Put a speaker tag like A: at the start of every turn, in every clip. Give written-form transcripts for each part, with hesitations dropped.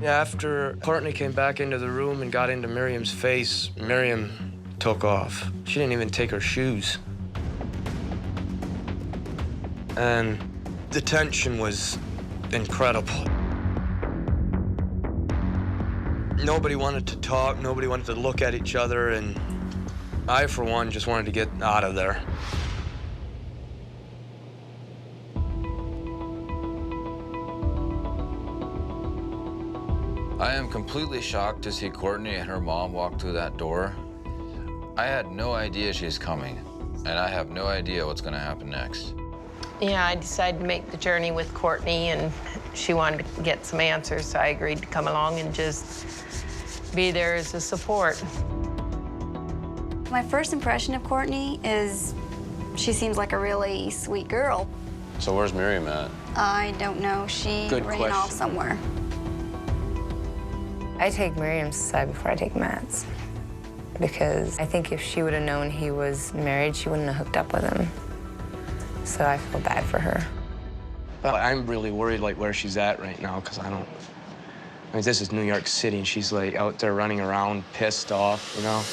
A: After Courtney came back into the room and got into Miriam's face, Miriam took off. She didn't even take her shoes. And the tension was incredible. Nobody wanted to talk, nobody wanted to look at each other, and I, for one, just wanted to get out of there.
B: I am completely shocked to see Courtney and her mom walk through that door. I had no idea she's coming, and I have no idea what's gonna happen next.
C: Yeah, I decided to make the journey with Courtney, and she wanted to get some answers, so I agreed to come along and just be there as a support.
D: My first impression of Courtney is she seems like a really sweet girl.
B: So where's Miriam at?
D: I don't know. She ran off somewhere.
E: I take Miriam's side before I take Matt's, because I think if she would have known he was married, she wouldn't have hooked up with him. So I feel bad for her.
A: But I'm really worried, like, where she's at right now, because I mean, this is New York City, and she's, like, out there running around, pissed off, you know?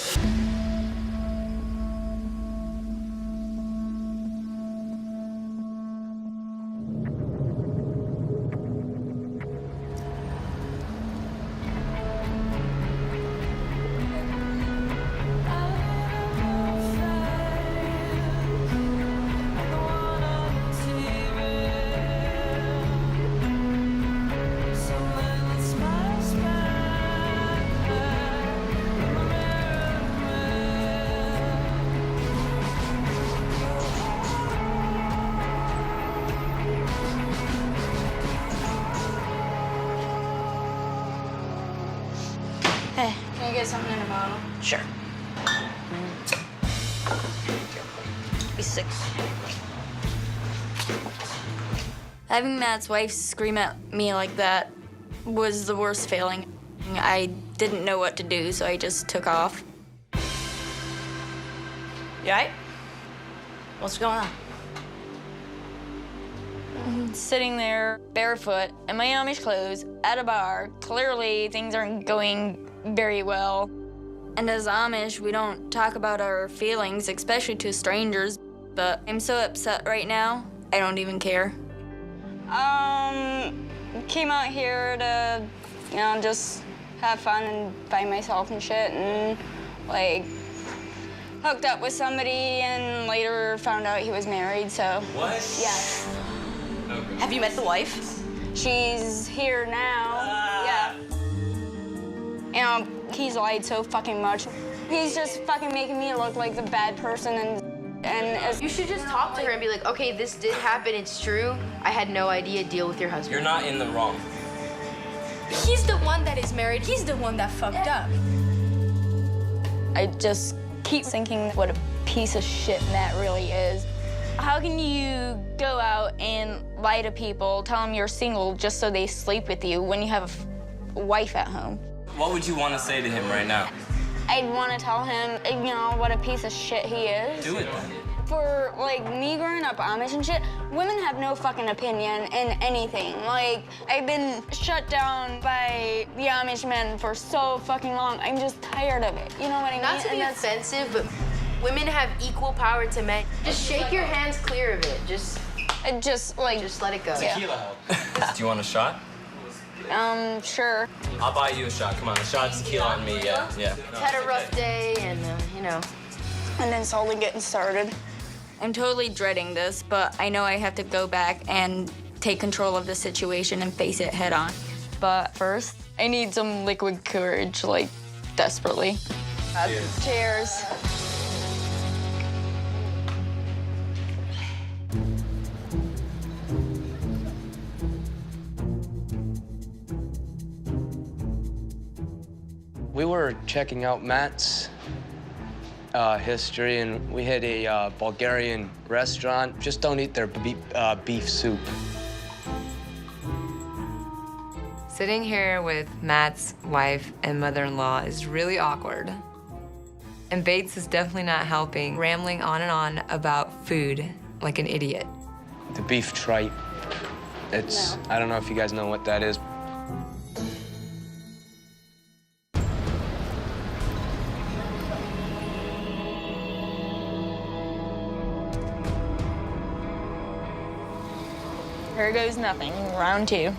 D: Hey, can I get something in a bottle?
C: Sure. Be 6.
D: Having Matt's wife scream at me like that was the worst feeling. I didn't know what to do, so I just took off.
C: You all right? What's going on?
D: Sitting there barefoot in my Amish clothes at a bar. Clearly, things aren't going very well. And as Amish, we don't talk about our feelings, especially to strangers. But I'm so upset right now, I don't even care. Came out here to, just have fun and find myself and shit, and, like, hooked up with somebody and later found out he was married, so.
F: What?
D: Yes.
F: Okay.
C: Have you met the wife?
D: She's here now, yeah. He's lied so fucking much. He's just fucking making me look like the bad person, and as
G: You should just talk to her and be like, okay, this did happen, it's true. I had no idea, deal with your husband.
F: You're not in the wrong.
H: He's the one that is married. He's the one that fucked up.
D: I just keep thinking what a piece of shit Matt really is. How can you go out and lie to people, tell them you're single just so they sleep with you when you have a wife at home?
F: What would you want to say to him right now?
D: I'd want to tell him, what a piece of shit he is.
F: Do it then.
D: For, me growing up Amish and shit, women have no fucking opinion in anything. I've been shut down by the Amish men for so fucking long. I'm just tired of it. You know what I mean?
G: Not to be offensive, but women have equal power to men. Just shake your hands clear of it. Just let it go.
F: Tequila help. Do you want a shot?
D: Sure.
F: I'll buy you a shot. Come on, a shot of tequila on me. Yeah.
G: It's had a rough day, and
D: And then slowly getting started. I'm totally dreading this, but I know I have to go back and take control of the situation and face it head on. But first, I need some liquid courage, desperately.
F: Cheers.
D: Cheers.
A: We were checking out Matt's history, and we hit a Bulgarian restaurant. Just don't eat their beef soup.
E: Sitting here with Matt's wife and mother-in-law is really awkward. And Bates is definitely not helping, rambling on and on about food like an idiot.
A: The beef tripe. I don't know if you guys know what that is.
D: Here goes nothing. Round 2.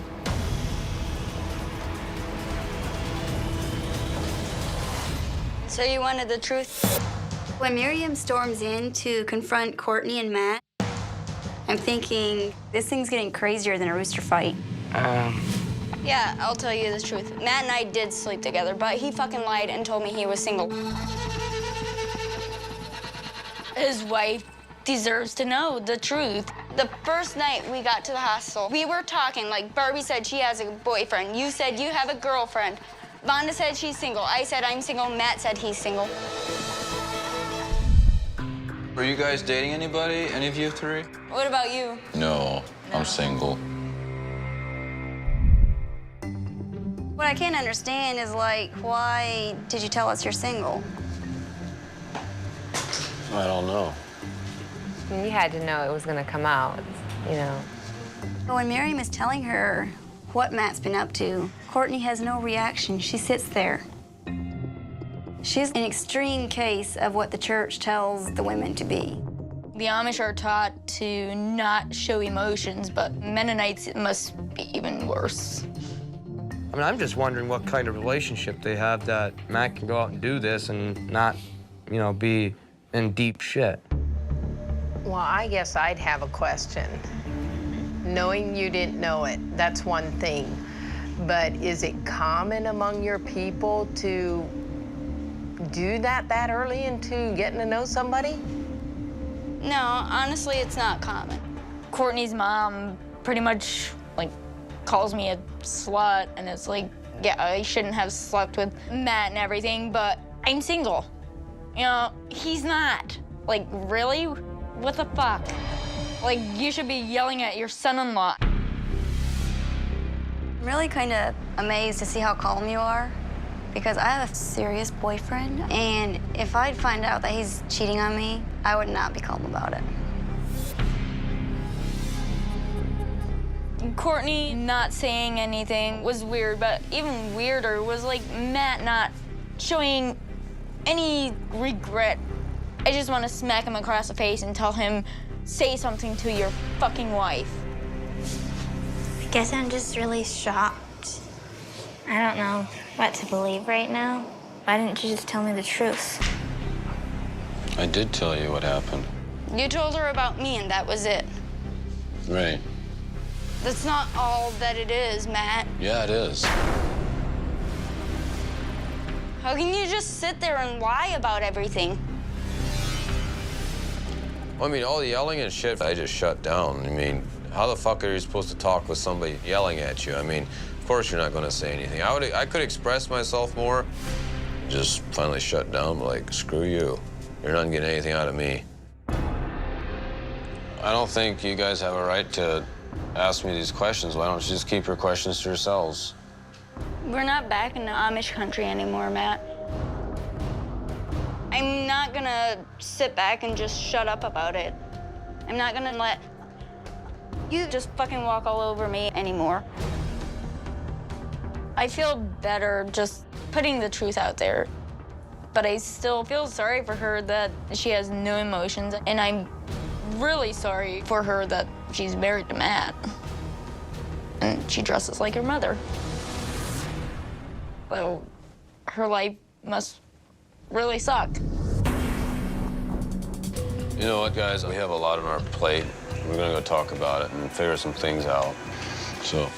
D: So you wanted the truth?
I: When Miriam storms in to confront Courtney and Matt, I'm thinking, this thing's getting crazier than a rooster fight.
D: Yeah, I'll tell you the truth. Matt and I did sleep together, but he fucking lied and told me he was single. His wife deserves to know the truth. The first night we got to the hostel, we were talking like Barbie said she has a boyfriend. You said you have a girlfriend. Vonda said she's single. I said I'm single. Matt said he's single.
B: Are you guys dating anybody, any of you 3?
D: What about you?
B: No, I'm single.
I: What I can't understand is, like, why did you tell us you're single?
B: I don't know.
E: You had to know it was gonna come out, you know.
I: But when Miriam is telling her what Matt's been up to, Courtney has no reaction. She sits there. She's an extreme case of what the church tells the women to be.
D: The Amish are taught to not show emotions, but Mennonites must be even worse.
A: I mean, I'm just wondering what kind of relationship they have that Matt can go out and do this and not, you know, be in deep shit.
C: Well, I guess I'd have a question. Knowing you didn't know it, that's one thing. But is it common among your people to do that early into getting to know somebody?
D: No, honestly, it's not common. Courtney's mom pretty much, like, calls me a slut, and it's like, yeah, I shouldn't have slept with Matt and everything, but I'm single. You know, he's not. Like, really? What the fuck? Like, you should be yelling at your son-in-law.
I: I'm really kind of amazed to see how calm you are, because I have a serious boyfriend, and if I'd find out that he's cheating on me, I would not be calm about it.
D: Courtney not saying anything was weird, but even weirder was, like, Matt not showing any regret. I just want to smack him across the face and tell him, say something to your fucking wife.
H: I guess I'm just really shocked. I don't know what to believe right now. Why didn't you just tell me the truth?
B: I did tell you what happened.
D: You told her about me, and that was it.
B: Right.
D: That's not all that it is, Matt.
B: Yeah, it is.
D: How can you just sit there and lie about everything?
B: Well, I mean, all the yelling and shit, I just shut down. I mean, how the fuck are you supposed to talk with somebody yelling at you? I mean, of course you're not going to say anything. I could express myself more. Just finally shut down, like, screw you. You're not getting anything out of me. I don't think you guys have a right to ask me these questions. Why don't you just keep your questions to yourselves?
D: We're not back in the Amish country anymore, Matt. I'm not gonna sit back and just shut up about it. I'm not gonna let you just fucking walk all over me anymore. I feel better just putting the truth out there, but I still feel sorry for her that she has no emotions, and I'm really sorry for her that she's married to Matt, and she dresses like her mother. So her life must really suck.
B: You know what, guys? We have a lot on our plate. We're gonna go talk about it and figure some things out. So.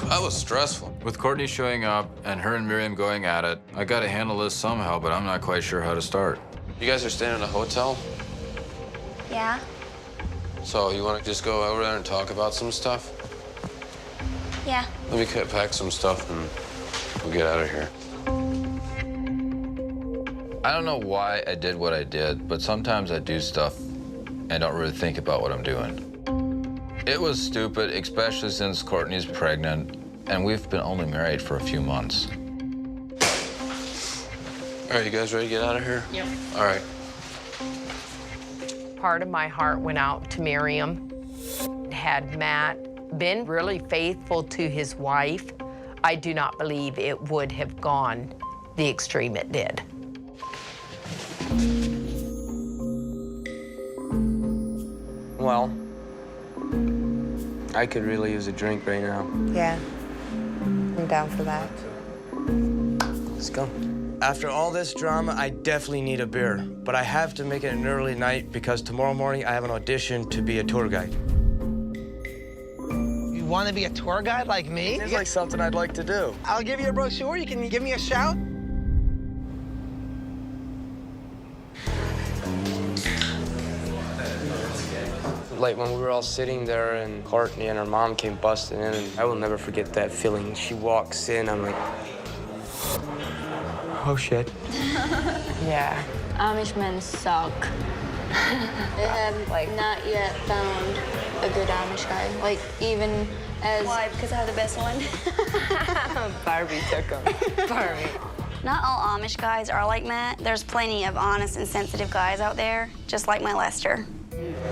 B: That was stressful. With Courtney showing up and her and Miriam going at it, I gotta handle this somehow, but I'm not quite sure how to start. You guys are staying in a hotel?
I: Yeah?
B: So you wanna just go over there and talk about some stuff?
I: Yeah.
B: Let me pack some stuff and we'll get out of here. I don't know why I did what I did, but sometimes I do stuff and don't really think about what I'm doing. It was stupid, especially since Courtney's pregnant, and we've been only married for a few months. All right, you guys ready to get out of here?
C: Yep.
B: All right.
C: Part of my heart went out to Miriam. had Matt been really faithful to his wife, I do not believe it would have gone the extreme it did.
A: Well, I could really use a drink right now.
E: Yeah, I'm down for that.
A: Let's go. After all this drama, I definitely need a beer. But I have to make it an early night because tomorrow morning I have an audition to be a tour guide.
J: You want to be a tour guide like me?
A: Seems like something I'd like to do.
J: I'll give you a brochure. You can give me a shout.
A: Like when we were all sitting there and Courtney and her mom came busting in, and I will never forget that feeling. She walks in, I'm like, oh shit.
E: Yeah.
D: Amish men suck. They have not yet found a good Amish guy. Like even as
I: Why? Because I have the best one?
E: Barbie took him. Barbie.
I: Not all Amish guys are like Matt. There's plenty of honest and sensitive guys out there, just like my Lester.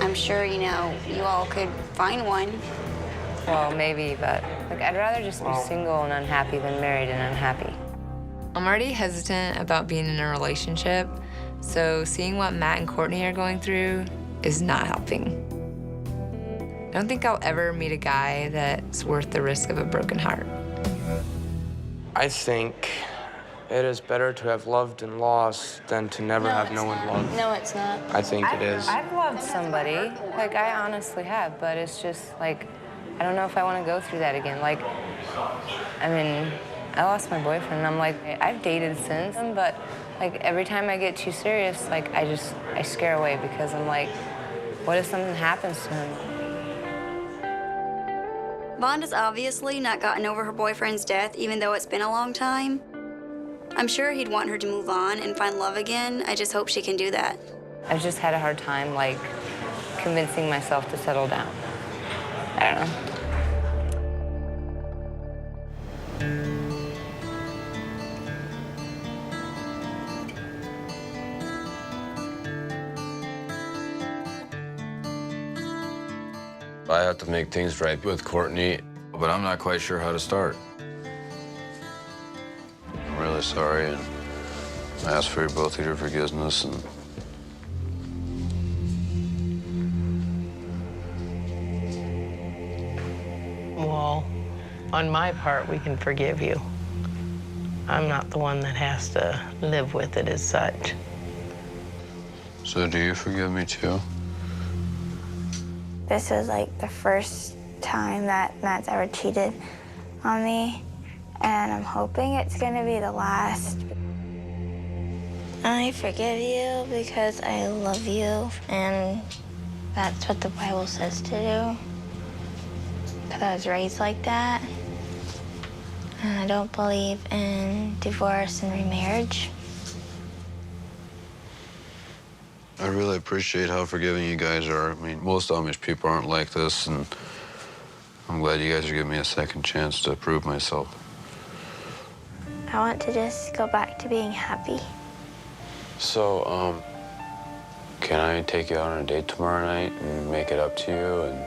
I: I'm sure, you know, you all could find one.
E: Well, maybe, but I'd rather just be single and unhappy than married and unhappy. I'm already hesitant about being in a relationship, so seeing what Matt and Courtney are going through is not helping. I don't think I'll ever meet a guy that's worth the risk of a broken heart.
A: I think it is better to have loved and lost than to never have no one loved.
D: No, it's not.
A: I think it is.
E: I've loved somebody, I honestly have, but it's just I don't know if I want to go through that again. I mean, I lost my boyfriend, and I'm I've dated since, but every time I get too serious, I scare away because I'm what if something happens to him?
I: Vonda's obviously not gotten over her boyfriend's death, even though it's been a long time. I'm sure he'd want her to move on and find love again. I just hope she can do that.
E: I've just had a hard time, convincing myself to settle down. I don't know.
B: I have to make things right with Courtney, but I'm not quite sure how to start. I'm really sorry, and I ask for both of your forgiveness. And
C: Well, on my part, we can forgive you. I'm not the one that has to live with it as such.
B: so, do you forgive me too?
H: This was the first time that Matt's ever cheated on me, and I'm hoping it's gonna be the last. I forgive you because I love you, and that's what the Bible says to do. Because I was raised like that, and I don't believe in divorce and remarriage.
B: I really appreciate how forgiving you guys are. I mean, most Amish people aren't like this, and I'm glad you guys are giving me a second chance to prove myself.
H: I want to just go back to being happy.
B: So, can I take you out on a date tomorrow night and make it up to you and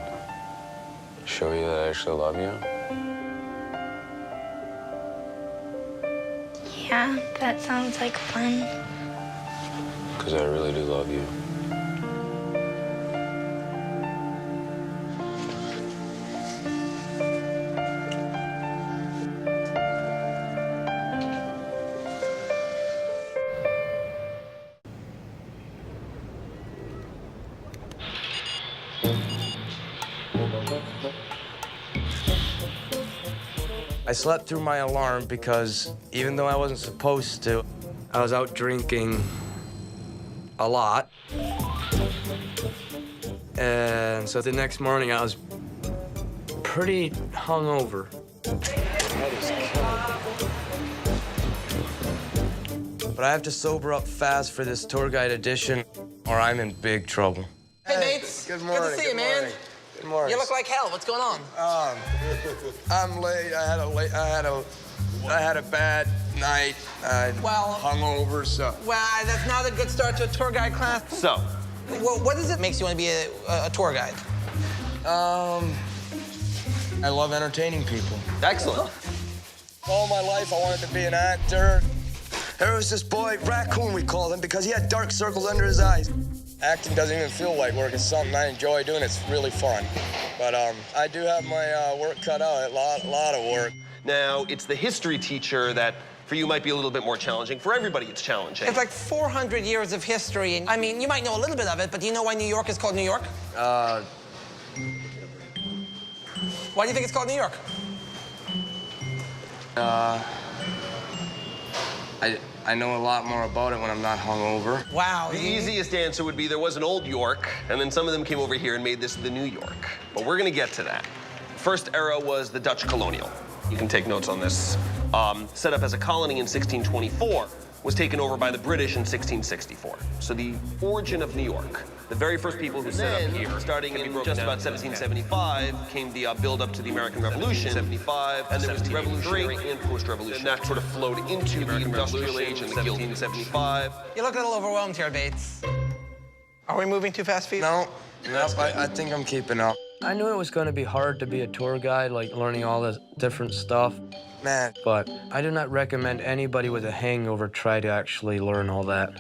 B: show you that I actually love you?
H: Yeah, that sounds like fun.
B: Because I really do love you.
A: I slept through my alarm because even though I wasn't supposed to, I was out drinking a lot. And so the next morning I was pretty hungover. But I have to sober up fast for this tour guide edition or I'm in big trouble.
J: Hey, Bates.
A: Good morning.
J: Good to see you, man.
A: Good morning.
J: You look like hell. What's going on?
A: I'm late. I had a bad night.
J: Well-
A: Hungover, so.
J: Well, that's not a good start to a tour guide class.
A: So,
J: Well, what is it makes you want to be a tour guide?
A: I love entertaining people.
J: Excellent.
A: All my life, I wanted to be an actor. There was this boy, Raccoon we called him, because he had dark circles under his eyes. Acting doesn't even feel like work. It's something I enjoy doing. It's really fun. But I do have my work cut out. A lot of work.
K: Now, it's the history teacher that, for you, might be a little bit more challenging. For everybody, it's challenging.
J: It's like 400 years of history. And I mean, you might know a little bit of it, but do you know why New York is called New York? Why do you think it's called New York?
A: I know a lot more about it when I'm not hungover.
J: Wow.
K: The easiest answer would be there was an old York, and then some of them came over here and made this the New York. But we're gonna get to that. First era was the Dutch colonial. You can take notes on this. Set up as a colony in 1624, was taken over by the British in 1664. So the origin of New York, the very first people who set up here, starting in just about 1775, came the build-up to the American Revolution, 75, and there was the Revolutionary and post-Revolution. And that sort of flowed into the Industrial Age in 1775.
J: You look a little overwhelmed here, Bates. Are we moving too fast for you?
A: No, I think I'm keeping up. I knew it was going to be hard to be a tour guide, like learning all this different stuff. Man, but I do not recommend anybody with a hangover try to actually learn all that.